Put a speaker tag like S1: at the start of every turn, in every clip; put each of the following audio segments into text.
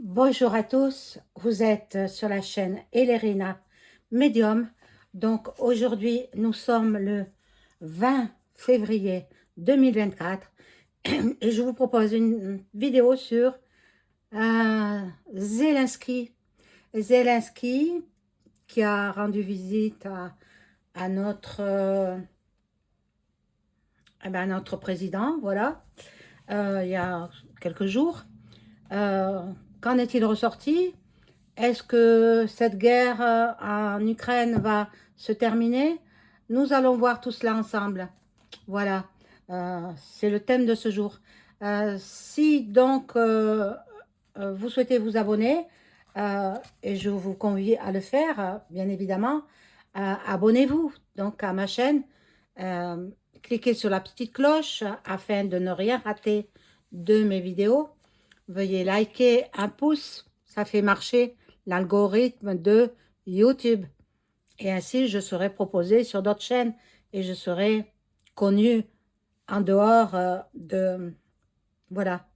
S1: Bonjour à tous, vous êtes sur la chaîne Elerina Medium. Donc aujourd'hui, nous sommes le 20 février 2024 et je vous propose une vidéo sur Zelensky. Zelensky qui a rendu visite à notre, notre président, voilà, il y a quelques jours. Qu'en est-il ressorti? Est-ce que cette guerre en Ukraine va se terminer? Nous allons voir tout cela ensemble. Voilà, c'est le thème de ce jour. Si donc vous souhaitez vous abonner, et je vous convie à le faire, bien évidemment, abonnez-vous donc à ma chaîne. Euh, Cliquez sur la petite cloche afin de ne rien rater de mes vidéos. Veuillez liker un pouce, ça fait marcher l'algorithme de YouTube. Et ainsi, je serai proposé sur d'autres chaînes et je serai connu en dehors voilà,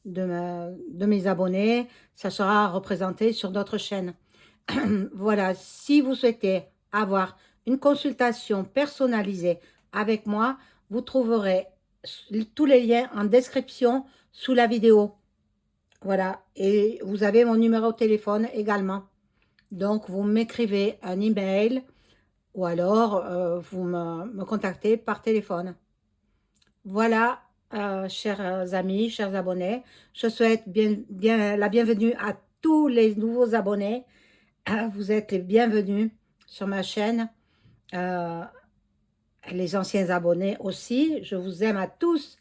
S1: de mes abonnés. Ça sera représenté sur d'autres chaînes. Voilà, si vous souhaitez avoir une consultation personnalisée avec moi, vous trouverez tous les liens en description sous la vidéo. Voilà, et vous avez mon numéro de téléphone également. Donc, vous m'écrivez un email ou alors vous me contactez par téléphone. Voilà, chers amis, chers abonnés, je souhaite la bienvenue à tous les nouveaux abonnés. Vous êtes les bienvenus sur ma chaîne. Euh, les anciens abonnés aussi, je vous aime à tous.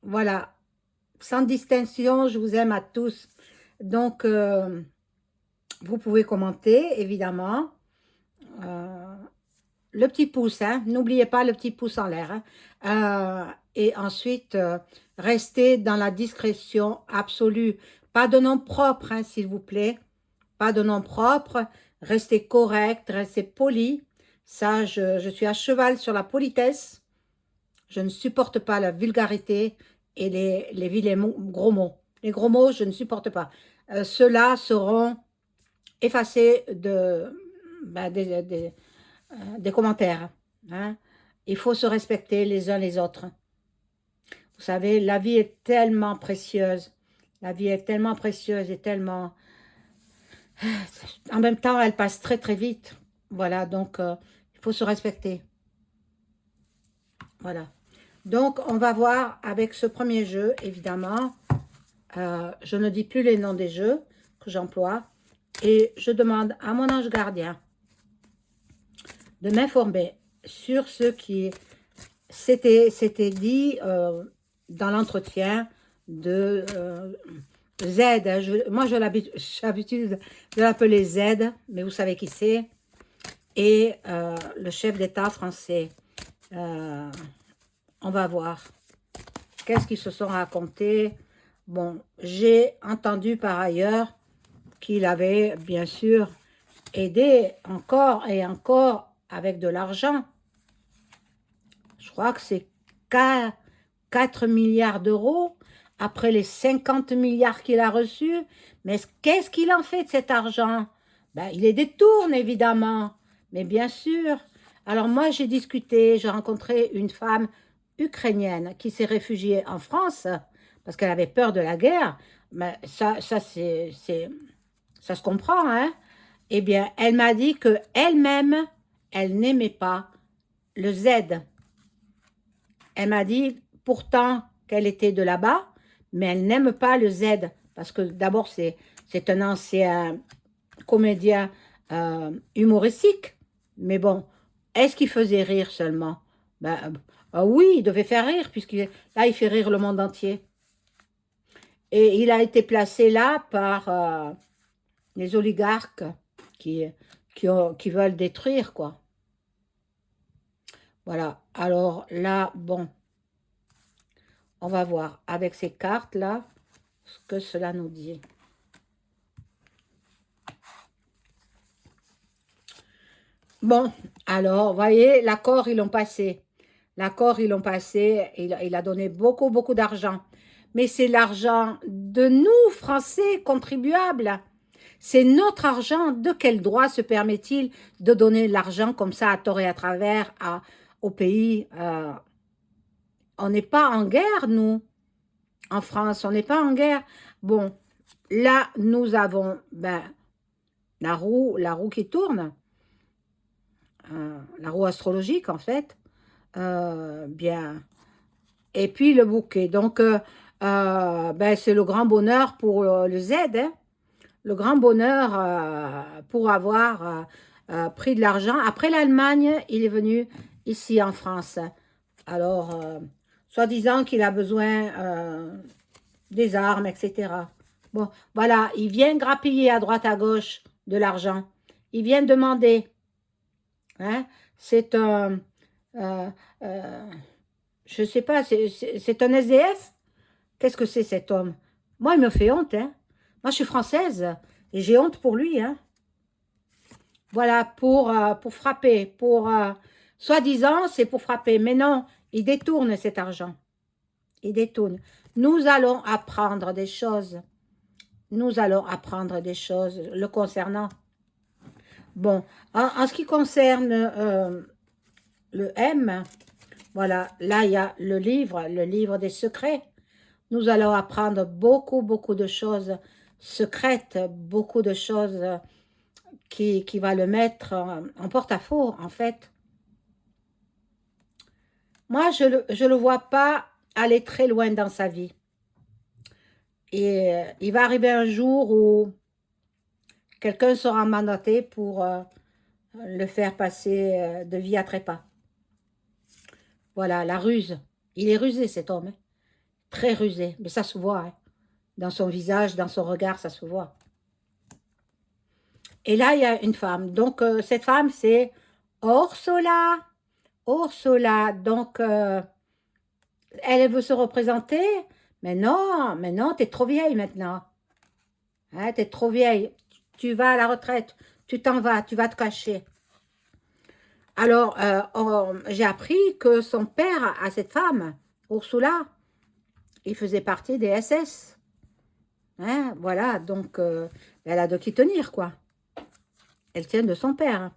S1: Voilà, sans distinction, je vous aime à tous. Donc, vous pouvez commenter, évidemment. Le petit pouce, hein, n'oubliez pas le petit pouce en l'air. Et ensuite, restez dans la discrétion absolue. Pas de nom propre, hein, s'il vous plaît. Pas de nom propre. Restez correct, restez poli. Ça, je suis à cheval sur la politesse. Je ne supporte pas la vulgarité et les vilains gros mots. Les gros mots, je ne supporte pas. Ceux-là seront effacés des commentaires. Hein. Il faut se respecter les uns les autres. Vous savez, la vie est tellement précieuse. La vie est tellement précieuse et tellement... En même temps, elle passe très très vite. Voilà, donc il faut se respecter. Voilà. Donc, on va voir avec ce premier jeu, évidemment. Je ne dis plus les noms des jeux que j'emploie. Et je demande à mon ange gardien de m'informer sur ce qui s'était dit dans l'entretien de Z. Hein. Moi, j'ai l'habitude de l'appeler Z, mais vous savez qui c'est. Et le chef d'État français. On va voir. Qu'est-ce qu'ils se sont racontés? Bon, j'ai entendu par ailleurs qu'il avait bien sûr aidé encore et encore avec de l'argent. Je crois que c'est 4 milliards d'euros après les 50 milliards qu'il a reçus. Mais qu'est-ce qu'il en fait de cet argent? Ben, il les détourne évidemment, mais bien sûr. Alors moi j'ai discuté, j'ai rencontré une femme ukrainienne qui s'est réfugiée en France parce qu'elle avait peur de la guerre. Mais ça se comprend, hein? Eh bien, elle m'a dit que elle-même, elle n'aimait pas le Z. Elle m'a dit pourtant qu'elle était de là-bas, mais elle n'aime pas le Z parce que d'abord c'est un ancien comédien humoristique. Mais bon, est-ce qu'il faisait rire seulement? Ben, oui, il devait faire rire puisque là il fait rire le monde entier. Et il a été placé là par les oligarques qui veulent détruire, quoi. Voilà. Alors là, bon, on va voir avec ces cartes-là ce que cela nous dit. Bon, alors, vous voyez, l'accord, ils l'ont passé. L'accord, ils l'ont passé. Il a donné beaucoup, beaucoup d'argent. mais c'est l'argent de nous, Français, contribuables. C'est notre argent. De quel droit se permet-il de donner l'argent comme ça à tort et à travers au pays On n'est pas en guerre, nous, en France, on n'est pas en guerre. Bon, là, nous avons la roue qui tourne, la roue astrologique, en fait. Bien. Et puis le bouquet. Donc, c'est le grand bonheur pour le Z, hein. Le grand bonheur pour avoir pris de l'argent. Après l'Allemagne, il est venu ici en France. Alors, soi-disant qu'il a besoin des armes, etc. Bon, voilà, il vient grappiller à droite à gauche de l'argent. Il vient demander. Hein? C'est un... euh, euh, je sais pas, c'est un SDF? Qu'est-ce que c'est cet homme? Moi, il me fait honte, hein. Moi, je suis française et j'ai honte pour lui, hein. Voilà, pour frapper, soi-disant, c'est pour frapper, mais non, il détourne cet argent. Il détourne. Nous allons apprendre des choses. Nous allons apprendre des choses le concernant. Bon, en ce qui concerne le M, voilà, là, il y a le livre des secrets. Nous allons apprendre beaucoup, beaucoup de choses secrètes, beaucoup de choses qui va le mettre en porte-à-faux, en fait. Moi, je le vois pas aller très loin dans sa vie. Et il va arriver un jour où quelqu'un sera mandaté pour le faire passer de vie à trépas. Voilà, la ruse. Il est rusé, cet homme, hein. Très rusé, mais ça se voit, hein. Dans son visage, dans son regard, ça se voit. Et là, il y a une femme. Donc, cette femme, c'est Ursula. Ursula, donc, elle veut se représenter. Mais non, t'es trop vieille maintenant. Hein, t'es trop vieille. Tu vas à la retraite. Tu t'en vas, tu vas te cacher. Alors, j'ai appris que son père, à cette femme, Ursula, il faisait partie des SS. Hein, voilà, donc, elle a de qui tenir, quoi. Elle tient de son père.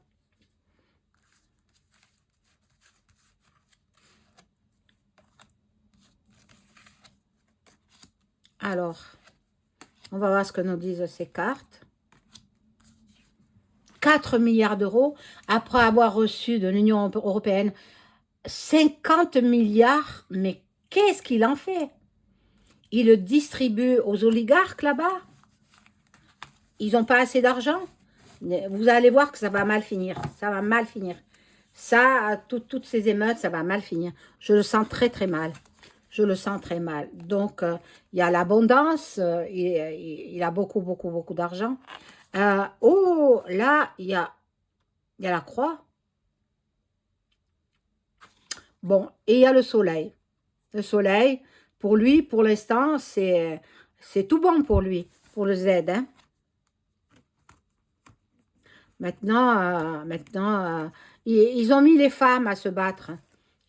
S1: Alors, on va voir ce que nous disent ces cartes. 4 milliards d'euros après avoir reçu de l'Union européenne 50 milliards. Mais qu'est-ce qu'il en fait? Il le distribue aux oligarques là-bas. Ils n'ont pas assez d'argent. Vous allez voir que ça va mal finir. Ça va mal finir. Ça, toutes ces émeutes, ça va mal finir. Je le sens très, très mal. Je le sens très mal. Donc, il y a l'abondance. Il a beaucoup, beaucoup, beaucoup d'argent. Oh, là, il y a la croix. Bon, et il y a le soleil. Le soleil, pour lui, pour l'instant, c'est tout bon pour lui, pour le Z, hein. Maintenant, ils ont mis les femmes à se battre.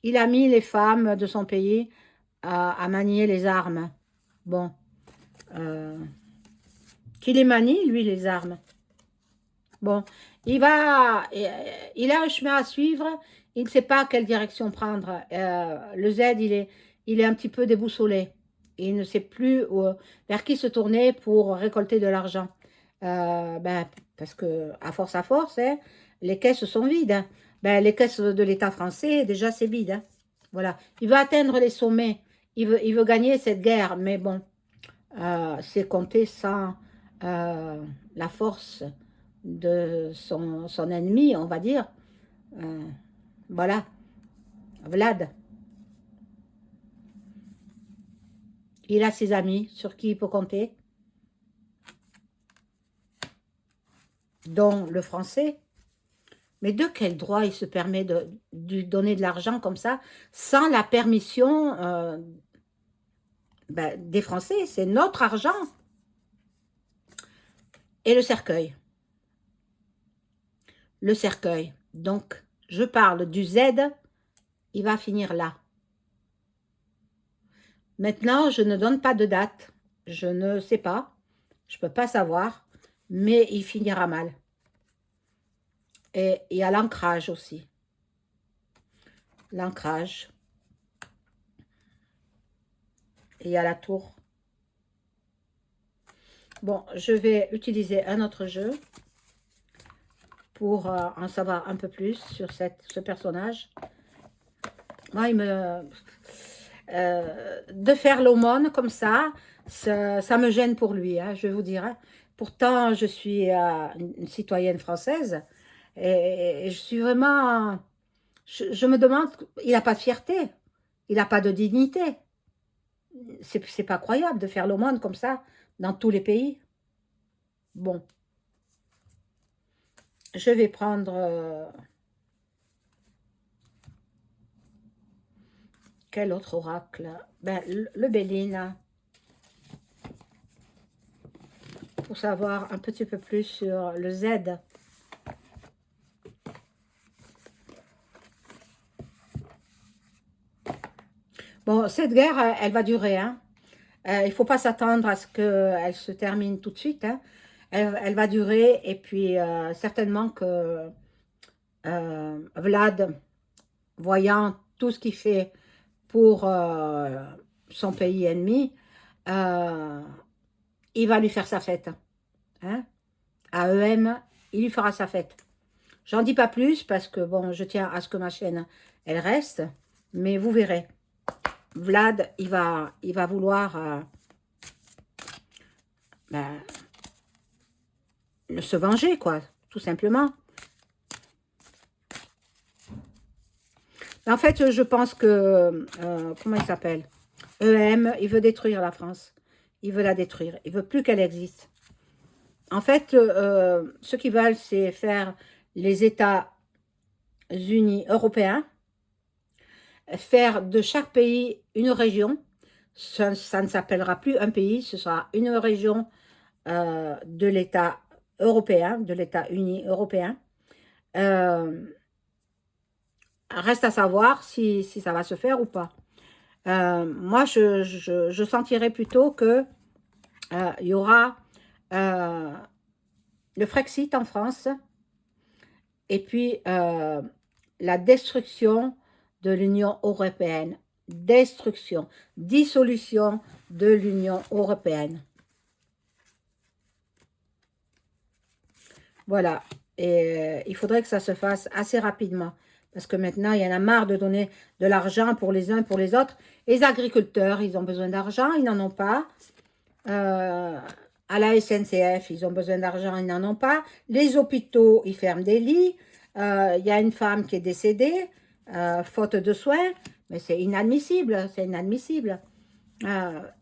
S1: Il a mis les femmes de son pays à manier les armes. Bon, qui les manie, lui, les armes. Bon, il a un chemin à suivre. Il ne sait pas quelle direction prendre. Le Z, il est un petit peu déboussolé. Il ne sait plus vers qui se tourner pour récolter de l'argent. Parce que à force, hein, les caisses sont vides, hein. Les caisses de l'État français, déjà, c'est vide, hein. Voilà. Il veut atteindre les sommets. Il veut gagner cette guerre. Mais bon, c'est compter sans la force de son ennemi, on va dire. Voilà. Vlad. Il a ses amis sur qui il peut compter, dont le français. Mais de quel droit il se permet de donner de l'argent comme ça, sans la permission des Français? C'est notre argent. Et le cercueil. Le cercueil. Donc, je parle du Z, il va finir là. Maintenant, je ne donne pas de date. Je ne sais pas. Je ne peux pas savoir. Mais il finira mal. Et il y a l'ancrage aussi. L'ancrage. Et il y a la tour. Bon, je vais utiliser un autre jeu pour en savoir un peu plus sur ce personnage. Moi, de faire l'aumône comme ça me gêne pour lui, hein, je vais vous dire. Hein. Pourtant, je suis une citoyenne française et je suis vraiment... Je me demande, il n'a pas de fierté, il n'a pas de dignité. C'est pas croyable de faire l'aumône comme ça dans tous les pays. Bon, je vais prendre... quel autre oracle? Ben, le Béline, pour savoir un petit peu plus sur le Z. Bon, cette guerre, elle va durer. Hein. Il ne faut pas s'attendre à ce qu'elle se termine tout de suite. Hein. Elle va durer et puis certainement que Vlad, voyant tout ce qu'il fait pour son pays ennemi, euh, il va lui faire sa fête. Hein. À EM, il lui fera sa fête. J'en dis pas plus parce que bon, je tiens à ce que ma chaîne, elle reste, mais vous verrez. Vlad, il va vouloir ben, se venger, quoi, tout simplement. En fait, je pense que, comment il s'appelle? EM, il veut détruire la France. Il veut la détruire. Il veut plus qu'elle existe. En fait, ce qu'ils veulent, c'est faire les États-Unis européens, faire de chaque pays une région. Ça ne s'appellera plus un pays, ce sera une région de l'État européen, de l'État uni européen. Reste à savoir si ça va se faire ou pas. Moi, je sentirais plutôt que il y aura le Frexit en France et puis la destruction de l'Union européenne. Destruction, dissolution de l'Union européenne. Voilà. Et il faudrait que ça se fasse assez rapidement. Parce que maintenant, il y en a marre de donner de l'argent pour les uns et pour les autres. Les agriculteurs, ils ont besoin d'argent, ils n'en ont pas. À la SNCF, ils ont besoin d'argent, ils n'en ont pas. Les hôpitaux, ils ferment des lits. Il y a une femme qui est décédée, faute de soins. Mais c'est inadmissible, c'est inadmissible.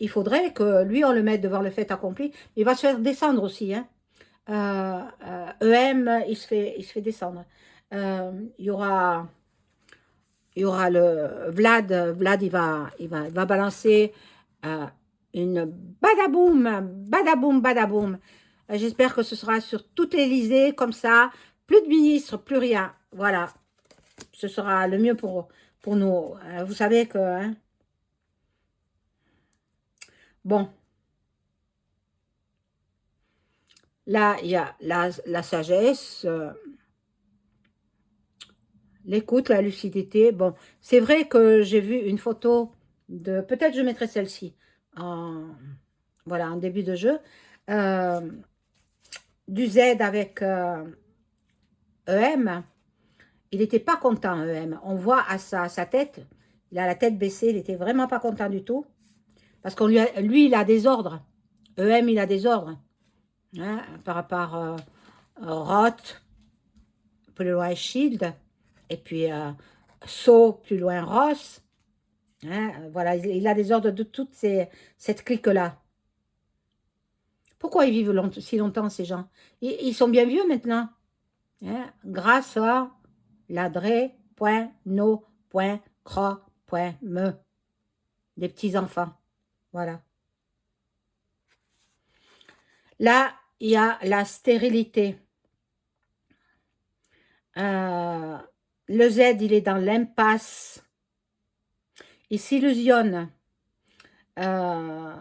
S1: Il faudrait que lui, on le mette devant le fait accompli. Il va se faire descendre aussi, hein. EM, il se fait descendre. Il y aura le Vlad, il va balancer une badaboum, badaboum, badaboum. J'espère que ce sera sur toute l'Élysée, comme ça, plus de ministres, plus rien. Voilà, ce sera le mieux pour nous. Vous savez que... Hein, bon, là, il y a la sagesse, l'écoute, la lucidité. Bon, c'est vrai que j'ai vu une photo de... Peut-être je mettrai celle-ci voilà, en début de jeu. Du Z avec EM. Il n'était pas content, EM. On voit à sa tête, il a la tête baissée, il n'était vraiment pas content du tout. Parce que lui, il a des ordres. EM, il a des ordres. Hein, par rapport à Roth, plus loin Shield, et puis So, plus loin Ross. Hein, voilà, il a des ordres de toute cette clique-là. Pourquoi ils vivent si longtemps, ces gens? Ils sont bien vieux maintenant. Hein, grâce à ladré.no.cra.me. Des petits-enfants. Voilà. Là, il y a la stérilité. Le Z, il est dans l'impasse. Il s'illusionne. euh,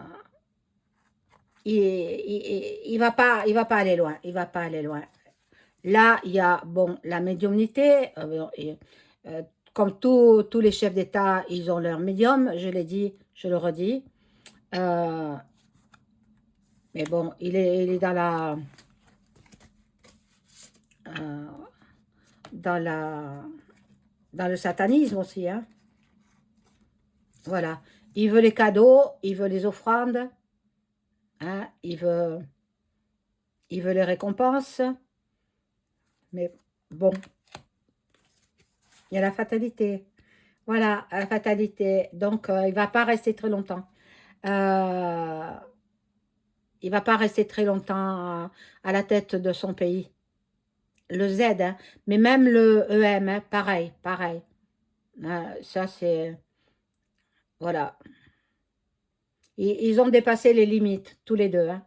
S1: il va pas aller loin. Il va pas aller loin. Là, il y a, bon, la médiumnité, euh, comme tous les chefs d'État, ils ont leur médium, je l'ai dit, je le redis. Euh, mais bon, il est euh, dans la, dans le satanisme aussi, hein. Voilà. Il veut les cadeaux, il veut les offrandes, hein, il veut les récompenses, mais bon, il y a la fatalité. Voilà, la fatalité. Donc, il ne va pas rester très longtemps. Euh, il va pas rester très longtemps à la tête de son pays. Le Z, hein, mais même le EM, hein, pareil, pareil. Ça, c'est... Voilà. Ils ont dépassé les limites, tous les deux, hein.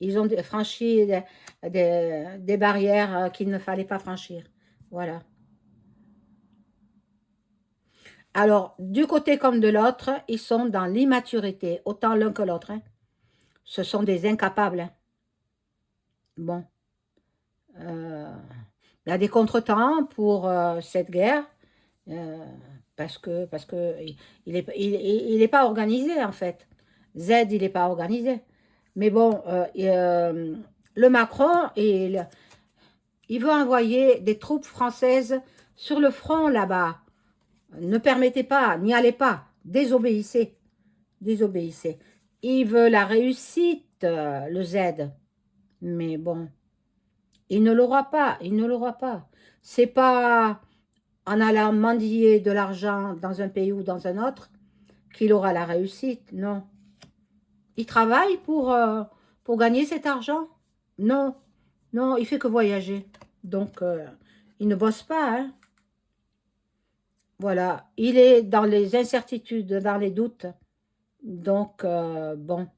S1: Ils ont franchi des barrières qu'il ne fallait pas franchir. Voilà. Alors, du côté comme de l'autre, ils sont dans l'immaturité, autant l'un que l'autre, hein. Ce sont des incapables, hein. Bon. Euh, il y a des contretemps pour cette guerre, euh, parce que il est pas organisé, en fait. Z, il n'est pas organisé. Mais bon, le Macron, il veut envoyer des troupes françaises sur le front là-bas. Ne permettez pas, n'y allez pas, désobéissez, désobéissez. Il veut la réussite, le Z. Mais bon, il ne l'aura pas, il ne l'aura pas. C'est pas en allant mendier de l'argent dans un pays ou dans un autre qu'il aura la réussite, non. Il travaille pour gagner cet argent? Non, non, il fait que voyager. Donc, il ne bosse pas, hein. Voilà, il est dans les incertitudes, dans les doutes. Donc, bon,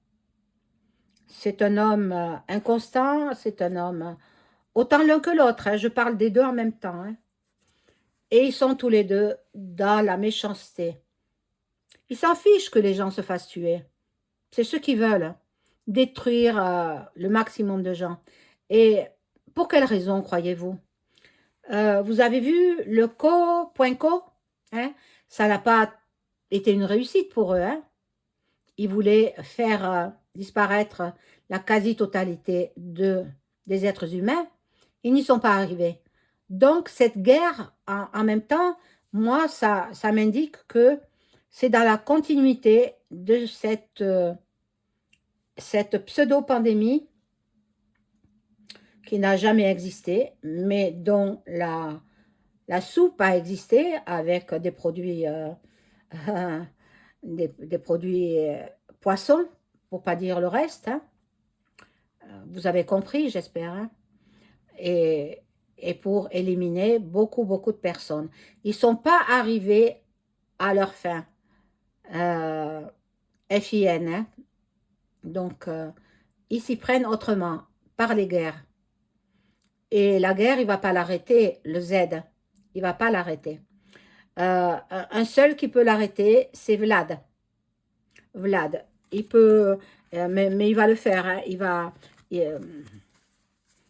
S1: c'est un homme inconstant, c'est un homme, autant l'un que l'autre, hein, je parle des deux en même temps, hein. Et ils sont tous les deux dans la méchanceté. Ils s'en fichent que les gens se fassent tuer. C'est ce qu'ils veulent, hein, détruire le maximum de gens. Et pour quelle raison, croyez-vous? Vous avez vu le co.co, hein? Ça n'a pas été une réussite pour eux, hein? Ils voulaient faire disparaître la quasi-totalité des êtres humains. Ils n'y sont pas arrivés. Donc, cette guerre, en même temps, moi, ça m'indique que c'est dans la continuité de cette pseudo-pandémie qui n'a jamais existé, mais dont la soupe a existé avec des produits, des produits poissons, pour pas dire le reste, hein. Vous avez compris, j'espère, hein. Et, et pour éliminer beaucoup, beaucoup de personnes. Ils ne sont pas arrivés à leur fin. Euh, FIN, hein. Donc, ils s'y prennent autrement, par les guerres. Et la guerre, il ne va pas l'arrêter, le Z. Il ne va pas l'arrêter. Un seul qui peut l'arrêter, c'est Vlad. Vlad. Il peut, mais il va le faire, hein. Il va.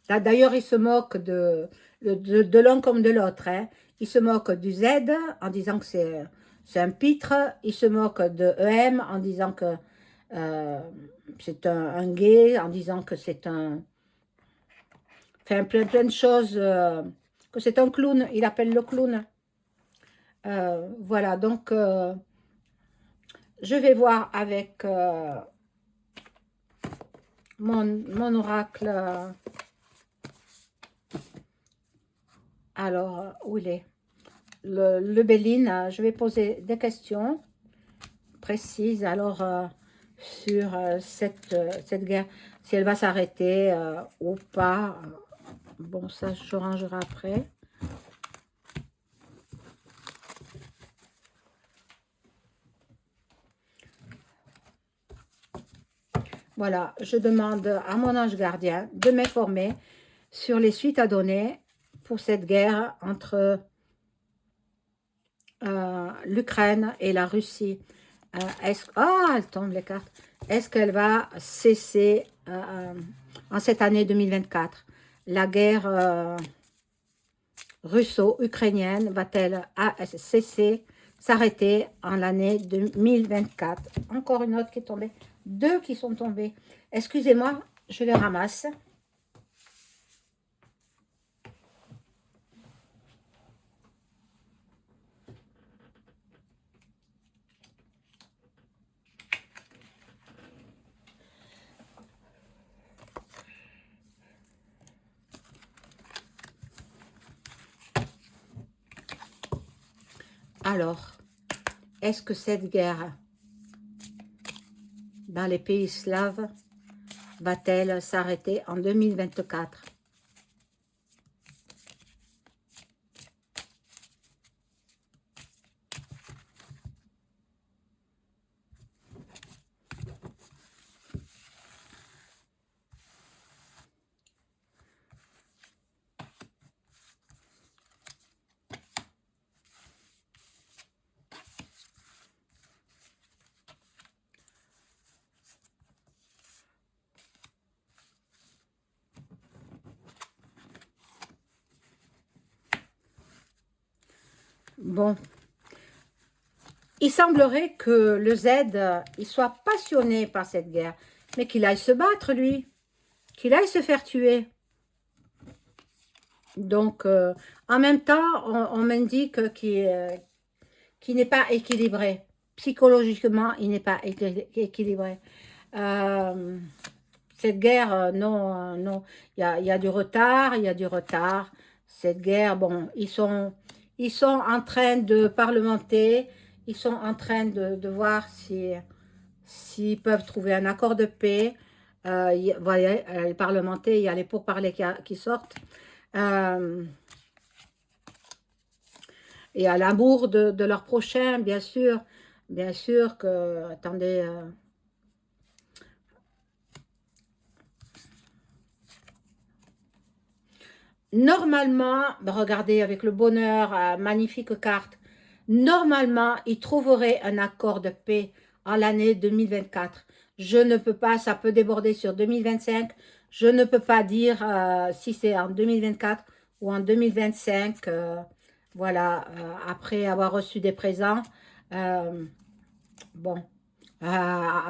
S1: D'ailleurs, il se moque de l'un comme de l'autre, hein. Il se moque du Z en disant que c'est un pitre. Il se moque de EM en disant que c'est un gay, en disant que c'est un. Enfin, plein de choses. Que c'est un clown. Il appelle le clown. Voilà, donc je vais voir avec mon oracle. Alors, où il est? Le Béline, je vais poser des questions précises. Alors, sur cette guerre, si elle va s'arrêter ou pas. Bon, ça, je rangerai après. Voilà, je demande à mon ange gardien de m'informer sur les suites à donner pour cette guerre entre l'Ukraine et la Russie. elle tombe les cartes. Est-ce qu'elle va cesser en cette année 2024? La guerre russo-ukrainienne va-t-elle cesser, s'arrêter en l'année 2024? Encore une autre qui est tombée. Deux qui sont tombées. Excusez-moi, je les ramasse. Alors, est-ce que cette guerre dans les pays slaves va-t-elle s'arrêter en 2024? Bon, il semblerait que le Z, il soit passionné par cette guerre, mais qu'il aille se battre, lui, qu'il aille se faire tuer. Donc, en même temps, on m'indique qu'il n'est pas équilibré. Psychologiquement, il n'est pas équilibré. Cette guerre, non, non, il y a du retard, il y a du retard. Cette guerre, bon, ils sont en train de parlementer, ils sont en train de voir s'ils peuvent trouver un accord de paix. Voilà, les parlementer, il y a les pourparlers qui sortent. Et à l'amour de leur prochain, bien sûr que, attendez, normalement, regardez avec le bonheur, magnifique carte, normalement, ils trouveraient un accord de paix en l'année 2024. Je ne peux pas, ça peut déborder sur 2025, je ne peux pas dire si c'est en 2024 ou en 2025, voilà, après avoir reçu des présents, bon,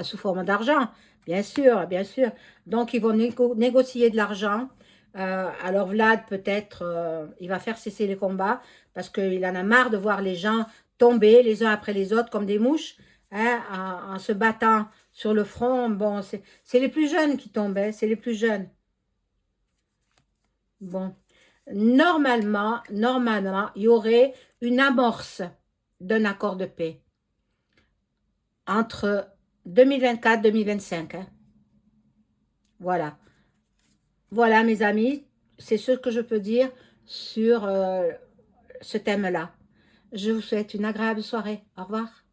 S1: sous forme d'argent, bien sûr, bien sûr. Donc, ils vont négocier de l'argent. Alors, Vlad, peut-être, il va faire cesser les combats parce qu'il en a marre de voir les gens tomber les uns après les autres comme des mouches, hein, en se battant sur le front. Bon, c'est les plus jeunes qui tombent, hein, c'est les plus jeunes. Bon, normalement, il y aurait une amorce d'un accord de paix entre 2024 et 2025. Hein. Voilà. Voilà, mes amis, c'est ce que je peux dire sur ce thème-là. Je vous souhaite une agréable soirée. Au revoir.